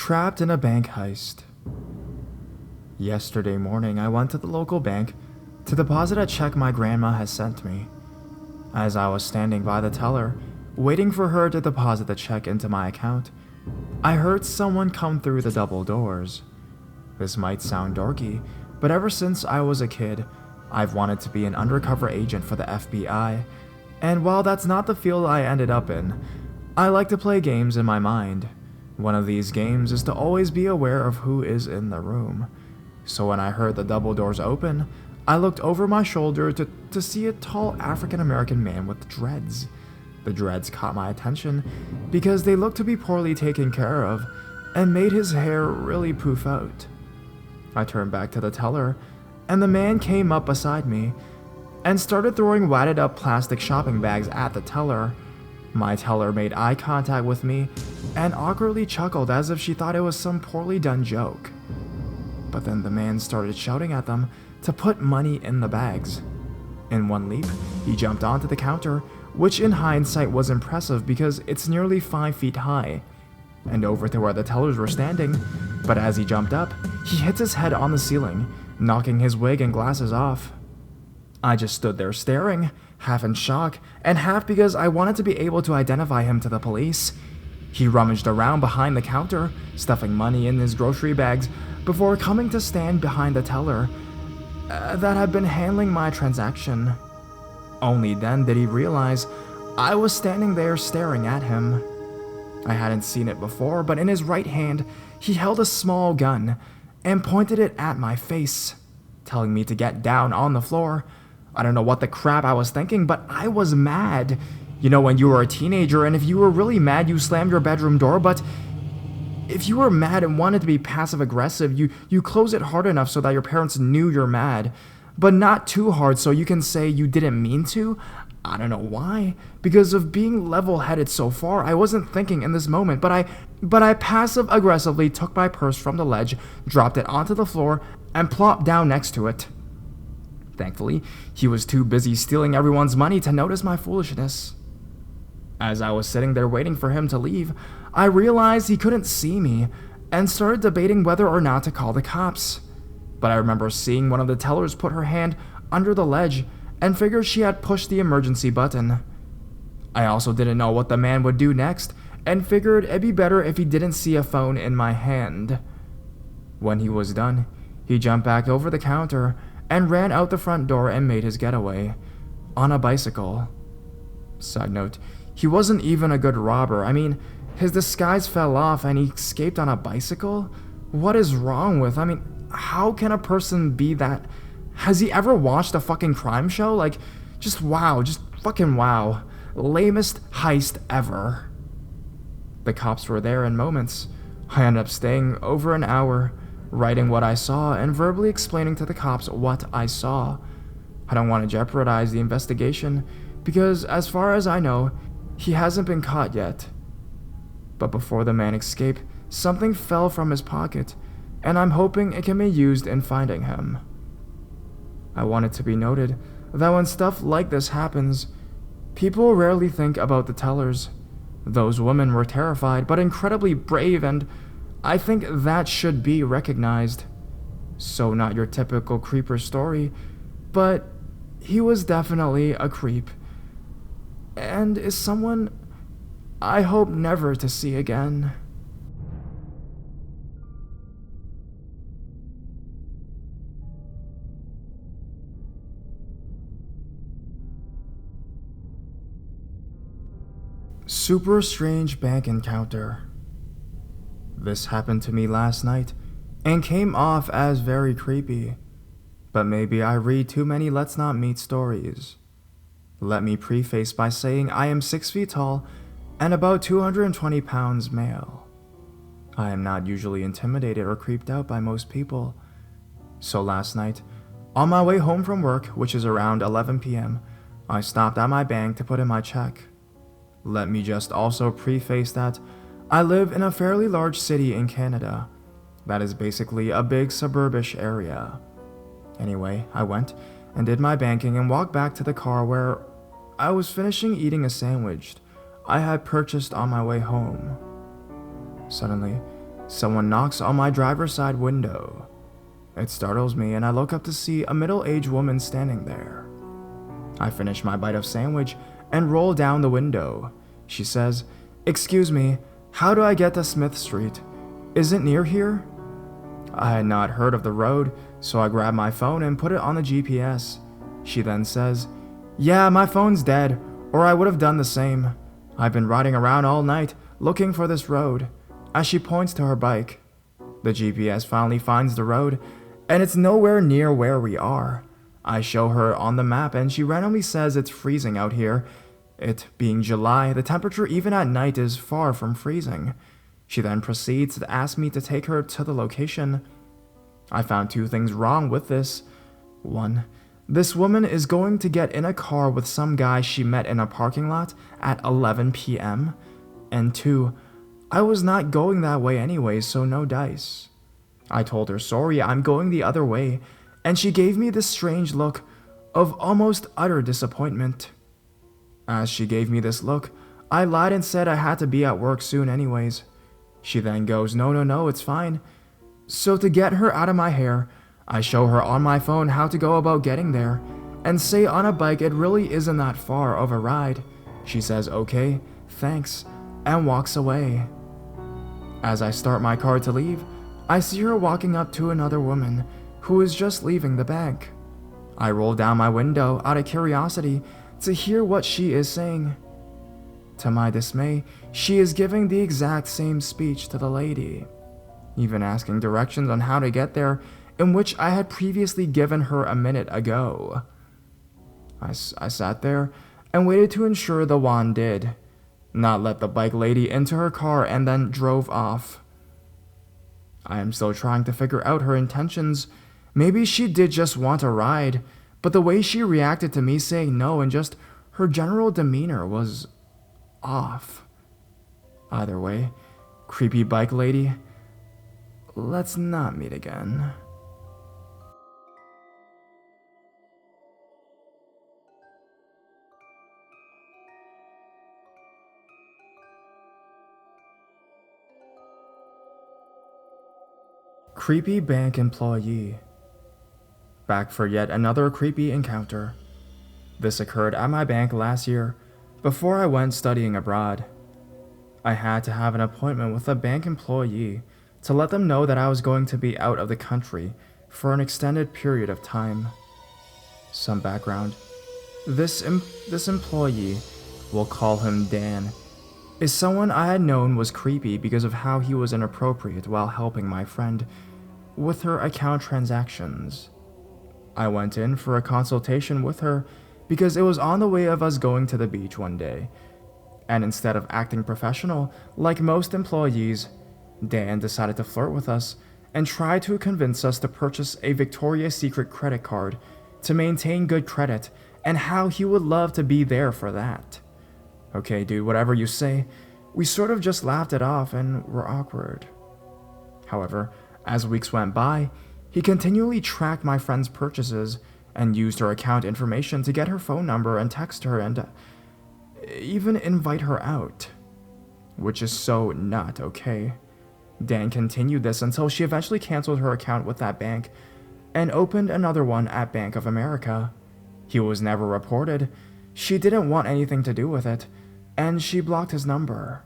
Trapped in a bank heist. Yesterday morning, I went to the local bank to deposit a check my grandma has sent me. As I was standing by the teller, waiting for her to deposit the check into my account, I heard someone come through the double doors. This might sound dorky, but ever since I was a kid, I've wanted to be an undercover agent for the FBI, and while that's not the field I ended up in, I like to play games in my mind. One of these games is to always be aware of who is in the room. So when I heard the double doors open, I looked over my shoulder to see a tall African-American man with dreads. The dreads caught my attention because they looked to be poorly taken care of and made his hair really poof out. I turned back to the teller, and the man came up beside me and started throwing wadded up plastic shopping bags at the teller. My teller made eye contact with me and awkwardly chuckled as if she thought it was some poorly done joke. But then the man started shouting at them to put money in the bags. In one leap, he jumped onto the counter, which in hindsight was impressive because it's nearly 5 feet high, and over to where the tellers were standing. But as he jumped up, he hit his head on the ceiling, knocking his wig and glasses off. I just stood there staring, half in shock, and half because I wanted to be able to identify him to the police. He rummaged around behind the counter, stuffing money in his grocery bags, before coming to stand behind the teller that had been handling my transaction. Only then did he realize I was standing there staring at him. I hadn't seen it before, but in his right hand, he held a small gun and pointed it at my face, telling me to get down on the floor. I don't know what the crap I was thinking, but I was mad. You know, when you were a teenager, and if you were really mad, you slammed your bedroom door, but if you were mad and wanted to be passive-aggressive, you close it hard enough so that your parents knew you're mad, but not too hard so you can say you didn't mean to. I don't know why. Because of being level-headed so far, I wasn't thinking in this moment, but I passive-aggressively took my purse from the ledge, dropped it onto the floor, and plopped down next to it. Thankfully, he was too busy stealing everyone's money to notice my foolishness. As I was sitting there waiting for him to leave, I realized he couldn't see me and started debating whether or not to call the cops. But I remember seeing one of the tellers put her hand under the ledge and figured she had pushed the emergency button. I also didn't know what the man would do next and figured it'd be better if he didn't see a phone in my hand. When he was done, he jumped back over the counter and ran out the front door and made his getaway on a bicycle. Side note, he wasn't even a good robber. I mean, his disguise fell off and he escaped on a bicycle? What is wrong with? How can a person be that? Has he ever watched a fucking crime show? Just wow, just fucking wow. Lamest heist ever. The cops were there in moments. I ended up staying over an hour, writing what I saw and verbally explaining to the cops what I saw. I don't want to jeopardize the investigation because, as far as I know, he hasn't been caught yet. But before the man escaped, something fell from his pocket, and I'm hoping it can be used in finding him. I want it to be noted that when stuff like this happens, people rarely think about the tellers. Those women were terrified but incredibly brave, and I think that should be recognized. So not your typical creeper story, but he was definitely a creep, and is someone I hope never to see again. Super strange bank encounter. This happened to me last night and came off as very creepy, but maybe I read too many let's not meet stories. Let me preface by saying I am 6 feet tall and about 220 pounds male. I am not usually intimidated or creeped out by most people. So last night, on my way home from work, which is around 11 p.m., I stopped at my bank to put in my check. Let me just also preface that I live in a fairly large city in Canada. That is basically a big suburbish area. Anyway, I went and did my banking and walked back to the car where I was finishing eating a sandwich I had purchased on my way home. Suddenly, Someone knocks on my driver's side window. It startles me, and I look up to see a middle-aged woman standing there. I finish my bite of sandwich and roll down the window. She says, "Excuse me, how do I get to Smith Street? Is it near here?" I had not heard of the road, so I grab my phone and put it on the GPS. She then says, "Yeah, my phone's dead, or I would have done the same. I've been riding around all night looking for this road," as she points to her bike. The GPS finally finds the road, and it's nowhere near where we are. I show her on the map, and she randomly says it's freezing out here. It being July, the temperature even at night is far from freezing. She then proceeds to ask me to take her to the location. I found two things wrong with this. One, this woman is going to get in a car with some guy she met in a parking lot at 11 p.m. And two, I was not going that way anyway, so no dice. I told her, sorry, I'm going the other way, and she gave me this strange look of almost utter disappointment. As she gave me this look, I lied and said I had to be at work soon anyways. She then goes, no, it's fine. So to get her out of my hair, I show her on my phone how to go about getting there, and say on a bike it really isn't that far of a ride. She says, okay, thanks, and walks away. As I start my car to leave, I see her walking up to another woman who is just leaving the bank. I roll down my window out of curiosity to hear what she is saying. To my dismay, she is giving the exact same speech to the lady, even asking directions on how to get there, in which I had previously given her a minute ago. I sat there and waited to ensure the wand did not let the bike lady into her car, and then drove off. I am still trying to figure out her intentions. Maybe she did just want a ride, but the way she reacted to me saying no and just her general demeanor was off. Either way, creepy bike lady, let's not meet again. Creepy bank employee. Back for yet another creepy encounter. This occurred at my bank last year, before I went studying abroad. I had to have an appointment with a bank employee to let them know that I was going to be out of the country for an extended period of time. Some background. This employee, we'll call him Dan, is someone I had known was creepy because of how he was inappropriate while helping my friend with her account transactions. I went in for a consultation with her because it was on the way of us going to the beach one day, and instead of acting professional like most employees, Dan decided to flirt with us and try to convince us to purchase a Victoria's Secret credit card to maintain good credit, and how he would love to be there for that. Okay, dude, whatever you say. We sort of just laughed it off and were awkward. However, as weeks went by, he continually tracked my friend's purchases and used her account information to get her phone number and text her and even invite her out. Which is so not okay. Dan continued this until she eventually canceled her account with that bank and opened another one at Bank of America. He was never reported. She didn't want anything to do with it, and she blocked his number.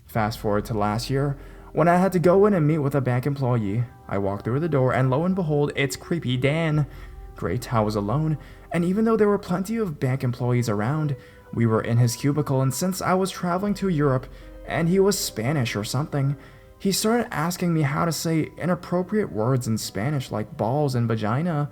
Fast forward to last year, when I had to go in and meet with a bank employee. I walked through the door, and lo and behold, it's creepy Dan. Great, I was alone, and even though there were plenty of bank employees around, we were in his cubicle, and since I was traveling to Europe, and he was Spanish or something, he started asking me how to say inappropriate words in Spanish like balls and vagina.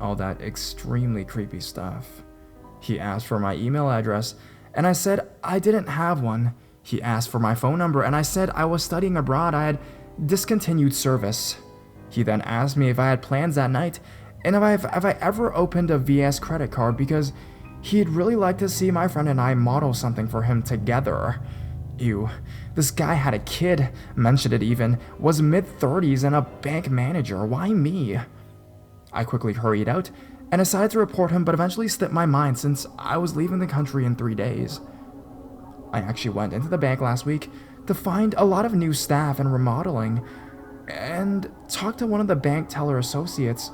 All that extremely creepy stuff. He asked for my email address, and I said I didn't have one. He asked for my phone number, and I said I was studying abroad. I had discontinued service. He then asked me if I had plans that night, and if I ever opened a VS credit card because he'd really like to see my friend and I model something for him together. Ew, this guy had a kid, mentioned it even, was mid-30s and a bank manager. Why me? I quickly hurried out and decided to report him, but eventually slipped my mind since I was leaving the country in 3 days. I actually went into the bank last week to find a lot of new staff and remodeling, and talked to one of the bank teller associates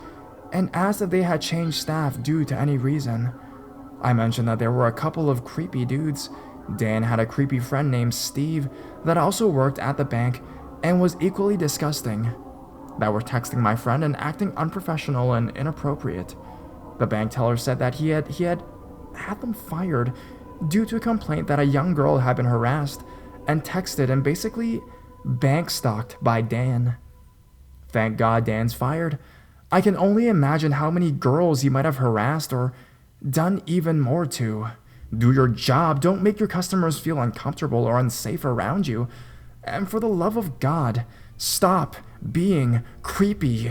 and asked if they had changed staff due to any reason. I mentioned that there were a couple of creepy dudes. Dan had a creepy friend named Steve that also worked at the bank and was equally disgusting, that were texting my friend and acting unprofessional and inappropriate. The bank teller said that he had them fired due to a complaint that a young girl had been harassed and texted and basically bank stalked by Dan. Thank God Dan's fired. I can only imagine how many girls he might have harassed or done even more to. Do your job. Don't make your customers feel uncomfortable or unsafe around you. And for the love of God, stop being creepy.